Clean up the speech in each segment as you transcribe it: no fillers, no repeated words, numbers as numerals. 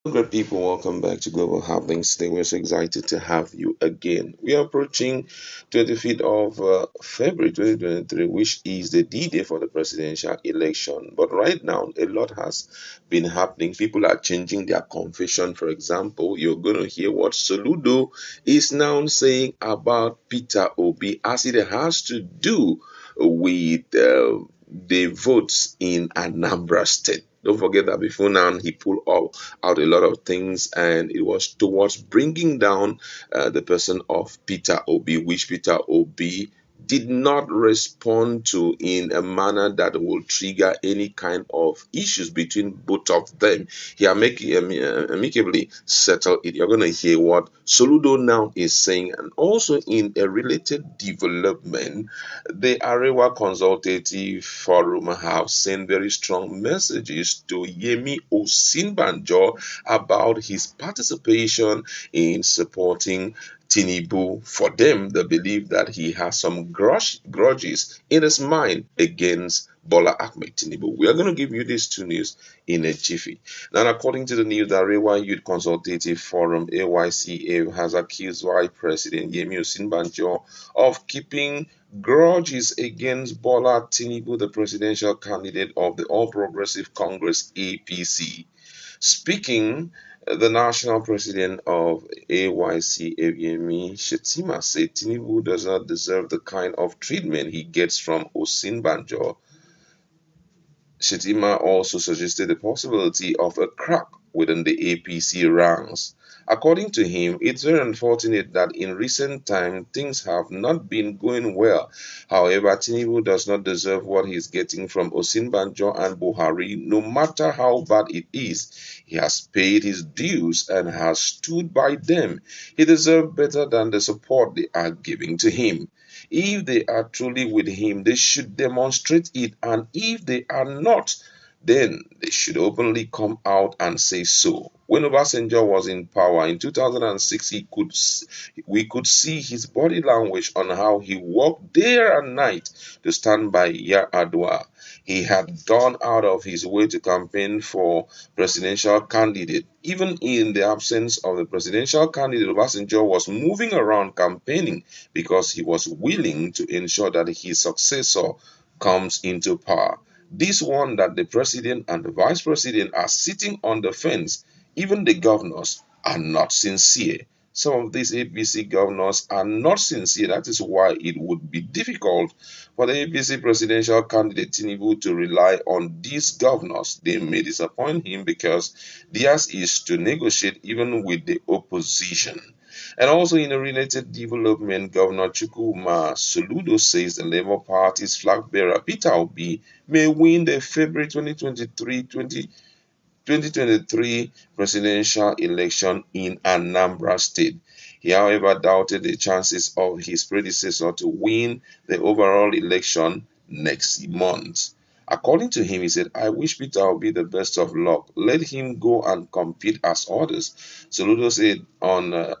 Great people, welcome back to Global Happenings. Today we're so excited to have you again. We are approaching 25th of February 2023, which is the D-Day for the presidential election. But right now, a lot has been happening. People are changing their confession. For example, you're going to hear what Soludo is now saying about Peter Obi as it has to do with the votes in Anambra State. Don't forget that before now he pulled out a lot of things, and it was towards bringing down the person of Peter Obi, which Peter Obi did not respond to in a manner that will trigger any kind of issues between both of them. He amicably settled it. You're going to hear what Soludo now is saying, and also in a related development, the Arewa Consultative Forum have sent very strong messages to Yemi Osinbajo about his participation in supporting Tinubu. For them, they believe that he has some grudges in his mind against Bola Ahmed Tinubu. We are going to give you these two news in a jiffy. Now, according to the news, the Arewa Youth Consultative Forum (AYCA) has accused Vice President Yemi Osinbajo of keeping grudges against Bola Tinubu, the presidential candidate of the All Progressive Congress (APC). Speaking, the national president of AYC, Yemi Shetima, said Tinubu does not deserve the kind of treatment he gets from Osinbajo. Shetima also suggested the possibility of a crack within the APC ranks. According to him, it's very unfortunate that in recent time things have not been going well. However, Tinubu does not deserve what he's getting from Osinbajo and Buhari, no matter how bad it is. He has paid his dues and has stood by them. He deserves better than the support they are giving to him. If they are truly with him, they should demonstrate it, and if they are not, then they should openly come out and say so. When Obasanjo was in power in 2006, we could see his body language on how he worked day and night to stand by Yar'Adua. He had gone out of his way to campaign for presidential candidate. Even in the absence of the presidential candidate, Obasanjo was moving around campaigning because he was willing to ensure that his successor comes into power. This one that the president and the vice president are sitting on the fence, even the governors are not sincere. Some of these APC governors are not sincere. That is why it would be difficult for the APC presidential candidate Tinubu to rely on these governors. They may disappoint him because theirs is to negotiate even with the opposition. And also in a related development, Governor Chukwuma Soludo says the Labour Party's flag bearer Peter Obi may win the February 2023 presidential election in Anambra State. He, however, doubted the chances of his predecessor to win the overall election next month. According to him, he said, I wish Peter will be the best of luck. Let him go and compete as others. Soludo said on a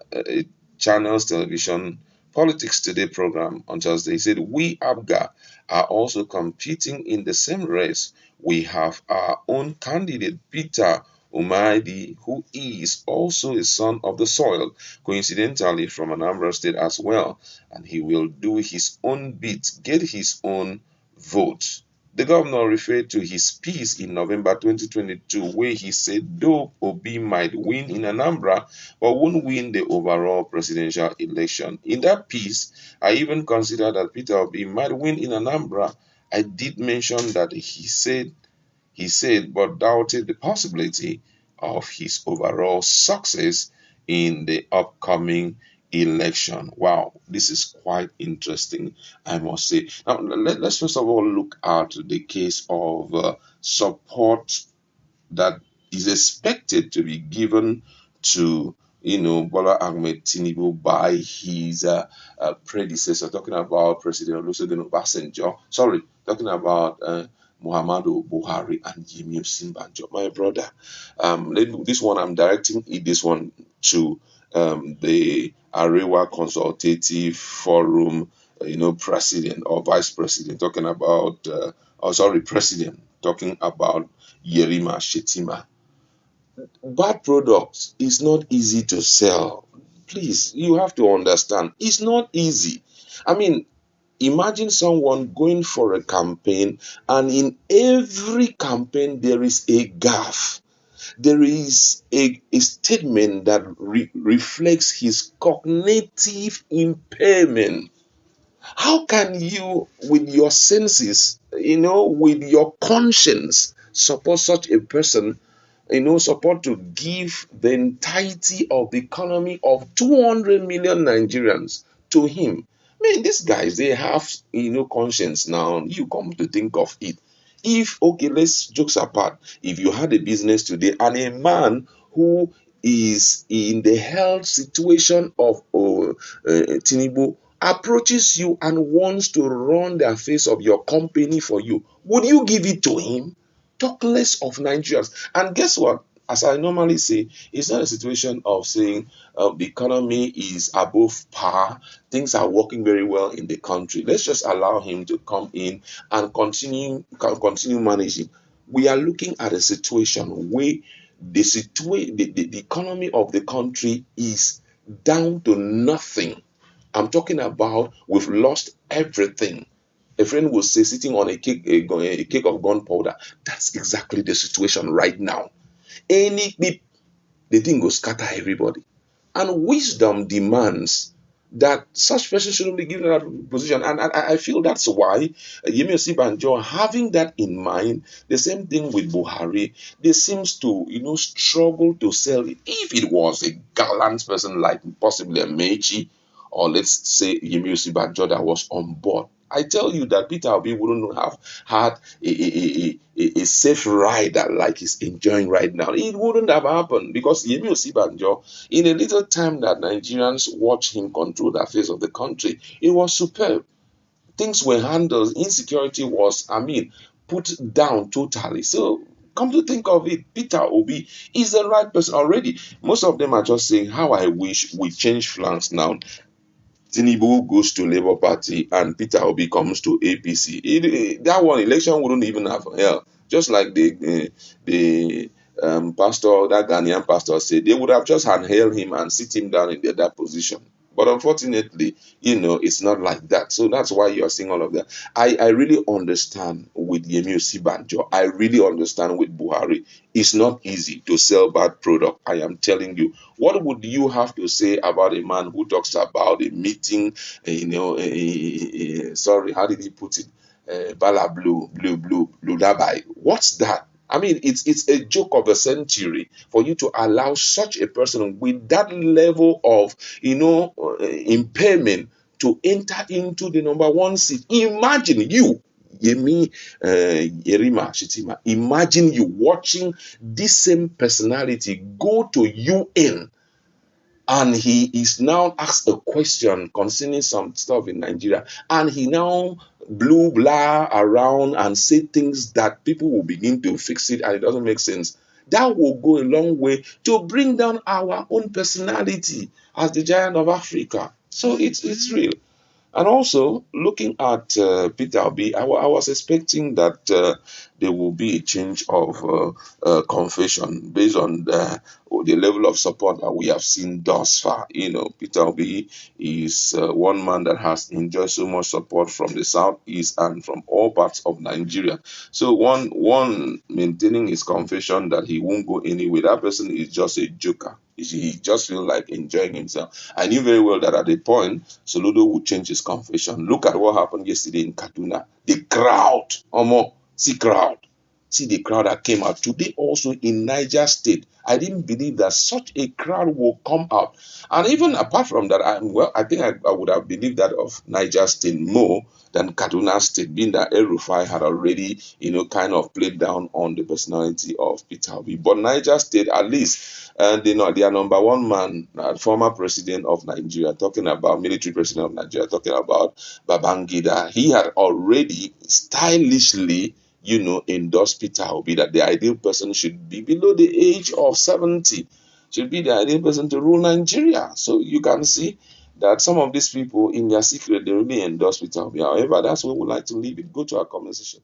channel's television Politics Today program on Thursday, he said, we ABGA are also competing in the same race. We have our own candidate, Peter Umaidi, who is also a son of the soil, coincidentally from Anambra State as well, and he will do his own bit, get his own vote. The governor referred to his speech in November 2022 where he said though Obi might win in Anambra but won't win the overall presidential election. In that piece, I even considered that Peter Obi might win in Anambra. I did mention that he said, but doubted the possibility of his overall success in the upcoming election. Wow, this is quite interesting, I must say. Now, let's first of all look at the case of support that is expected to be given to Bola Ahmed Tinubu by his predecessor, talking about President Olusegun Obasanjo. Sorry, talking about Muhammadu Buhari and Yemi Osinbajo. My brother, this one I'm directing this one to the Arewa Consultative Forum, president or vice president, talking about, president, talking about Yerima Shetima. Bad products is not easy to sell. Please, you have to understand, it's not easy. I mean, imagine someone going for a campaign, and in every campaign there is a gaffe. There is a statement that reflects his cognitive impairment. How can you, with your senses, with your conscience, support such a person, support to give the entirety of the economy of 200 million Nigerians to him? Man, these guys, they have, conscience now. You come to think of it. If, okay, let's jokes apart, if you had a business today and a man who is in the health situation of Tinubu approaches you and wants to run the affairs of your company for you, would you give it to him? Talk less of Nigerians. And guess what? As I normally say, it's not a situation of saying the economy is above par, things are working very well in the country. Let's just allow him to come in and continue managing. We are looking at a situation where the economy of the country is down to nothing. I'm talking about we've lost everything. A friend will say, sitting on a cake of gunpowder. That's exactly the situation right now. Any beep, the thing will scatter everybody. And wisdom demands that such person shouldn't be given that position. And I feel that's why Yemi Osinbajo, having that in mind, the same thing with Buhari, they seems to, struggle to sell it. If it was a gallant person like possibly a Meiji, or let's say Yemi Osinbajo that was on board, I tell you that Peter Obi wouldn't have had a safe ride like he's enjoying right now. It wouldn't have happened because Yemi Osinbajo, in a little time that Nigerians watch him control the affairs of the country, it was superb. Things were handled. Insecurity was, put down totally. So come to think of it, Peter Obi is the right person already. Most of them are just saying, how I wish we change flanks now. Tinubu goes to Labour Party and Peter Obi comes to APC. That one election wouldn't even have held. Just like the pastor, that Ghanaian pastor said, they would have just hailed him and sit him down in that position. But unfortunately, it's not like that. So that's why you're seeing all of that. I really understand with Yemi Osinbajo. I really understand with Buhari. It's not easy to sell bad product. I am telling you. What would you have to say about a man who talks about a meeting, sorry, how did he put it? Bala blue dabai. What's that? I mean, it's a joke of a century for you to allow such a person with that level of, impairment to enter into the number one seat. Imagine you, Yemi Yerima Shitima. Imagine you watching this same personality go to UN, and he is now asked a question concerning some stuff in Nigeria, and he now blew blah around and say things that people will begin to fix it, and it doesn't make sense. That will go a long way to bring down our own personality as the giant of Africa. So it's real. And also, looking at Peter Obi, I was expecting that there will be a change of confession based on the level of support that we have seen thus far. Peter Obi is one man that has enjoyed so much support from the southeast and from all parts of Nigeria. So one maintaining his confession that he won't go anywhere. That person is just a joker. He just feels like enjoying himself. I knew very well that at a point, Soludo would change his confession. Look at what happened yesterday in Kaduna. The crowd, Omo, see crowd. See the crowd that came out. Today also in Niger State, I didn't believe that such a crowd will come out. And even apart from that, I think I would have believed that of Niger State more than Kaduna State, being that El Rufai had already, kind of played down on the personality of Peter Obi. But Niger State, at least, and their number one man, former president of Nigeria, talking about military president of Nigeria, talking about Babangida, he had already stylishly, endorsed Peter Obi that the ideal person should be below the age of 70, should be the ideal person to rule Nigeria. So you can see that some of these people, in their secret, they really endorse Peter Obi. However, that's where we like to leave it. Go to our conversation.